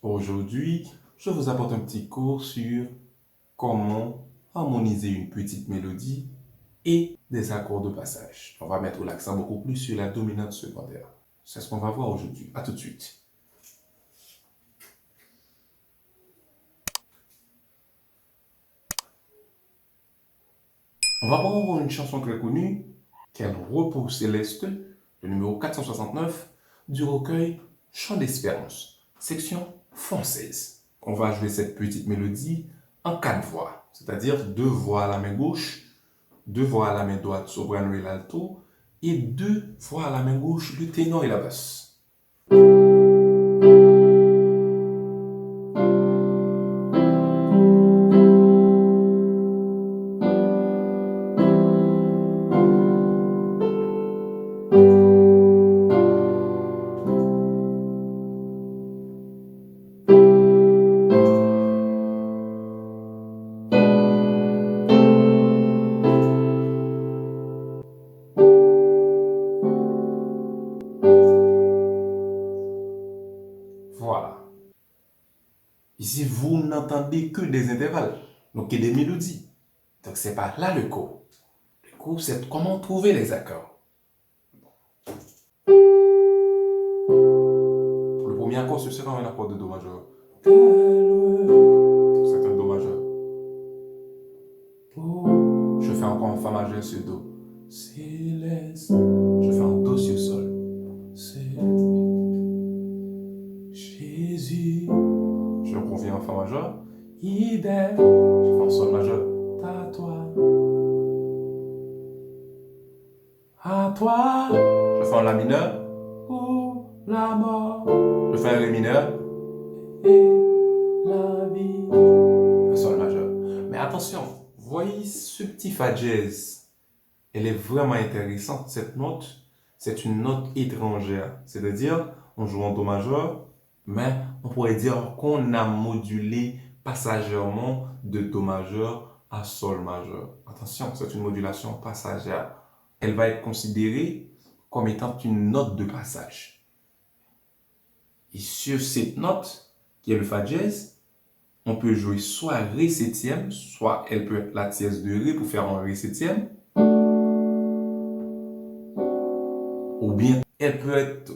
Aujourd'hui, je vous apporte un petit cours sur comment harmoniser une petite mélodie et des accords de passage. On va mettre l'accent beaucoup plus sur la dominante secondaire. C'est ce qu'on va voir aujourd'hui. À tout de suite. On va voir une chanson très connue, Quel repos céleste, le numéro 469 du recueil Chant d'espérance, section française. On va jouer cette petite mélodie en 4 voix, c'est-à-dire 2 voix à la main gauche, 2 voix à la main droite, soprano et l'alto, et 2 voix à la main gauche, le ténor et la basse. Voilà. Ici, vous n'entendez que des intervalles, donc que des mélodies. Donc, c'est pas là le cours. Le cours, c'est comment trouver les accords. Pour le premier accord, ce sera un accord de Do majeur. C'est un Do majeur. Je fais encore un Fa majeur sur Do. Céleste. Je fais un Do sur Sol. C'est Jésus. Je reviens en Fa majeur. Idem. Je fais un Sol majeur. À toi. À toi. Je fais un La mineur. Oh, la mort. Je fais un Ré mineur. Et la vie. Un Sol majeur. Mais attention, voyez ce petit Fa dièse. Elle est vraiment intéressante. Cette note, c'est une note étrangère. C'est-à-dire, on joue en Do majeur, mais on pourrait dire qu'on a modulé passagèrement de Do majeur à Sol majeur. Attention, c'est une modulation passagère. Elle va être considérée comme étant une note de passage. Et sur cette note, qui est le Fa dièse, on peut jouer soit Ré septième, soit elle peut être la tierce de Ré pour faire un Ré septième, ou bien elle peut être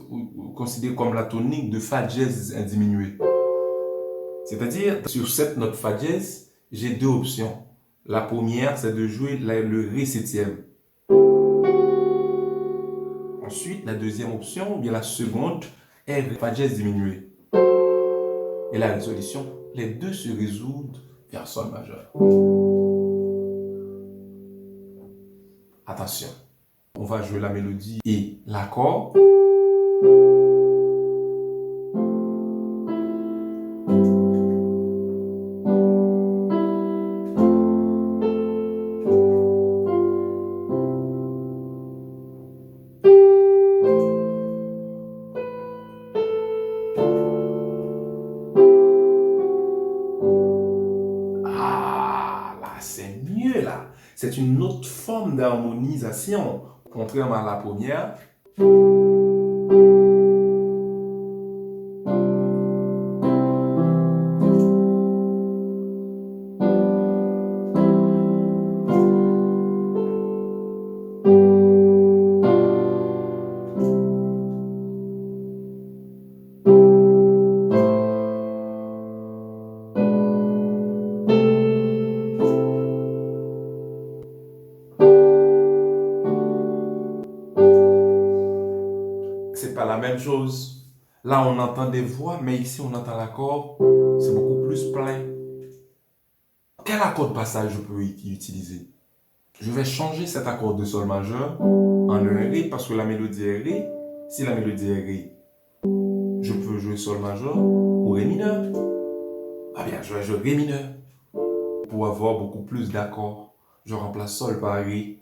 considérée comme la tonique de Fa dièse diminué. C'est-à-dire, sur cette note Fa dièse, j'ai 2 options. La première, c'est de jouer le Ré septième. Ensuite, la deuxième option, ou bien la seconde, est Fa dièse diminué. Et la résolution, les deux se résoudent vers Sol majeur. Attention, on va jouer la mélodie et l'accord. Ah, là, c'est mieux là. C'est une autre forme d'harmonisation, contrairement à la première. C'est pas la même chose. Là, on entend des voix, mais ici, on entend l'accord. C'est beaucoup plus plein. Quel accord de passage je peux utiliser? Je vais changer cet accord de Sol majeur en un Ré parce que la mélodie est Ré. Si la mélodie est Ré, je peux jouer Sol majeur ou Ré mineur. Ah bien, je vais jouer Ré mineur. Pour avoir beaucoup plus d'accords, je remplace Sol par Ré.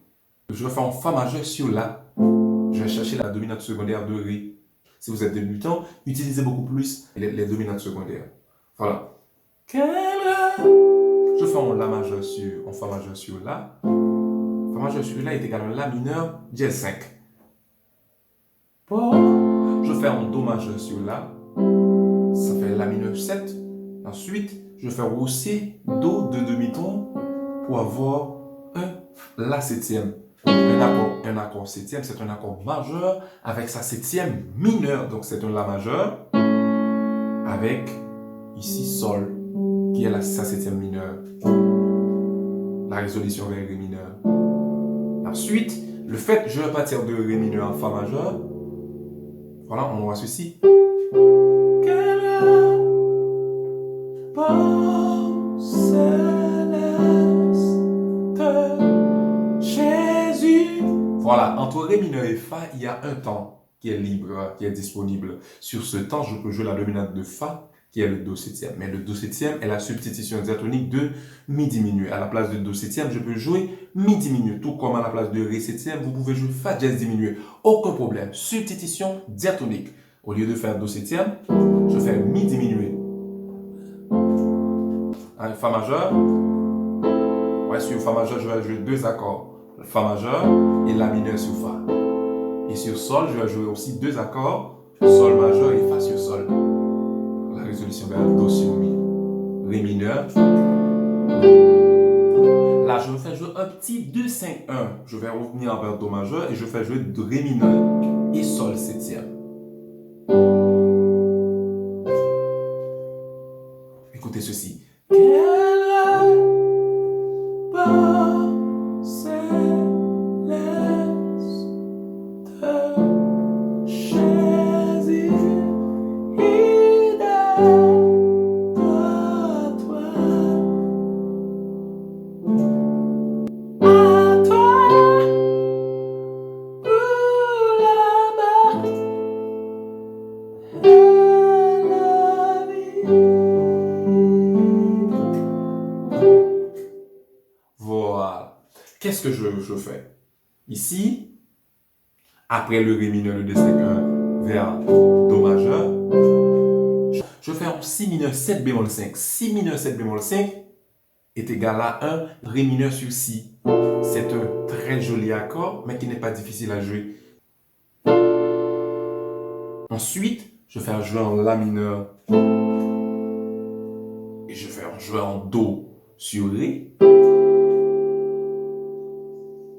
Je vais faire un Fa majeur sur La. Je vais chercher la dominante secondaire de Ré. Si vous êtes débutant, utilisez beaucoup plus les dominantes secondaires. Voilà. Je fais un La majeur sur, un Fa majeur sur La. Fa majeur sur La est égal à un La mineur dièse 5. Je fais un Do majeur sur La. Ça fais La mineur 7. Ensuite, je fais aussi Do de demi-ton pour avoir La septième. Un accord septième, c'est un accord majeur avec sa septième mineure. Donc c'est un La majeur avec ici Sol, qui est sa septième mineure. La résolution vers Ré mineur. Ensuite, le fait, je vais partir de Ré mineur en Fa majeur. Voilà, on aura ceci. Jésus. Voilà, entre Ré mineur et Fa, il y a un temps qui est libre, qui est disponible. Sur ce temps, je peux jouer la dominante de Fa, qui est le Do septième. Mais le Do septième est la substitution diatonique de Mi diminué. À la place de Do septième, je peux jouer Mi diminué. Tout comme à la place de Ré septième, vous pouvez jouer Fa dièse diminué. Aucun problème. Substitution diatonique. Au lieu de faire Do septième, je fais Mi diminué. Fa majeur. Ouais, sur Fa majeur, je vais jouer deux accords. Fa majeur et La mineur sur Fa. Et sur Sol, je vais jouer aussi deux accords. Sol majeur et Fa sur Sol. La résolution vers Do sur Mi. Ré mineur. Là, je vais jouer un petit 2-5-1. Je vais revenir vers Do majeur et je vais jouer de Ré mineur et Sol septième. Écoutez ceci. Voilà. Qu'est-ce que je fais? Ici, après le Ré mineur, le D5 vers Do majeur, je fais un Si mineur 7 bémol 5. Si mineur 7 bémol 5 est égal à 1 Ré mineur sur Si. C'est un très joli accord, mais qui n'est pas difficile à jouer. Ensuite, je fais un jouer en La mineur. Et je fais un jouer en Do sur Ré.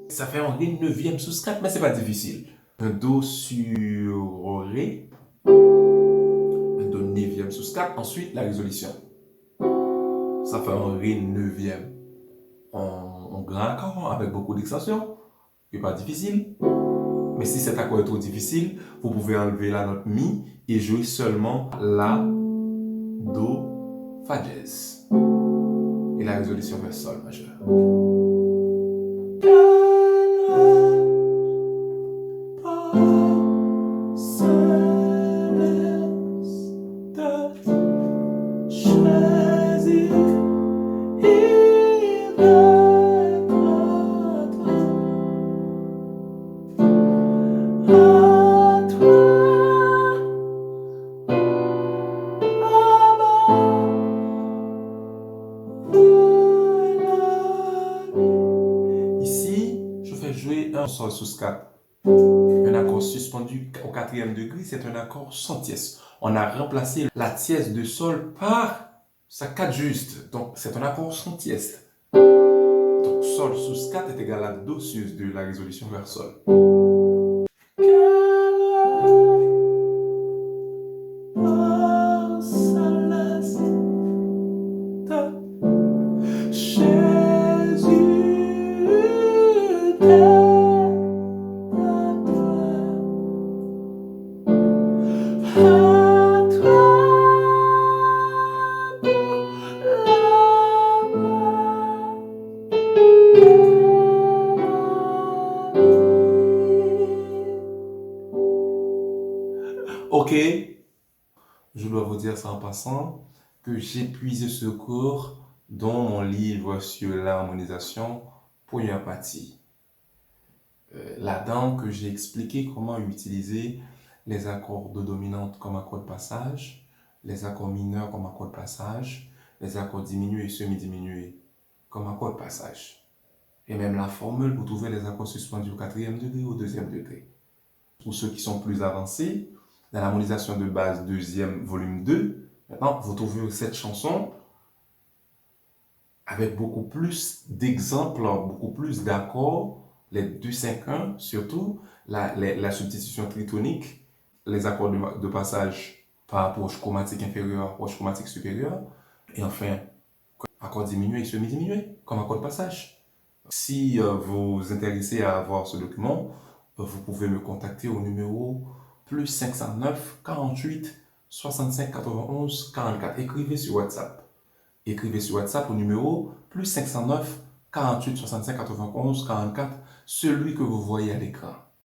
Ça fait un Ré neuvième sous 4, mais c'est pas difficile. Un Do sur Ré. Un Do neuvième sous 4. Ensuite, la résolution. Ça fait un Ré neuvième en grand accord avec beaucoup d'extensions. C'est pas difficile. Mais si cet accord est trop difficile, vous pouvez enlever la note Mi et jouer seulement La, Do, Fa dièse. Et la résolution vers Sol majeur. Jouer un Sol sous 4. Un accord suspendu au quatrième degré, c'est un accord sans tiers. On a remplacé la tierce de Sol par sa 4 juste. Donc, c'est un accord sans tierce. Donc, Sol sous 4 est égal à Do sus de la résolution vers Sol. Ok, je dois vous dire ça en passant, que j'ai puisé ce cours dans mon livre sur l'harmonisation pour une partie. Là-dedans, que j'ai expliqué comment utiliser les accords de dominante comme accord de passage, les accords mineurs comme accord de passage, les accords diminués et semi-diminués comme accord de passage. Et même la formule pour trouver les accords suspendus au quatrième degré ou au deuxième degré. Pour ceux qui sont plus avancés, dans l'harmonisation de base deuxième volume 2, Maintenant, vous trouvez cette chanson avec beaucoup plus d'exemples, beaucoup plus d'accords, les 2-5-1 surtout, la substitution tritonique, les accords de passage par approche chromatique inférieure, approche chromatique supérieure, et enfin, accord diminué et semi-diminué, comme accord de passage. Si vous vous intéressez à avoir ce document, vous pouvez me contacter au numéro plus 509 48 65 91 44. Écrivez sur WhatsApp. Écrivez sur WhatsApp au numéro plus 509 48 65 91 44, celui que vous voyez à l'écran.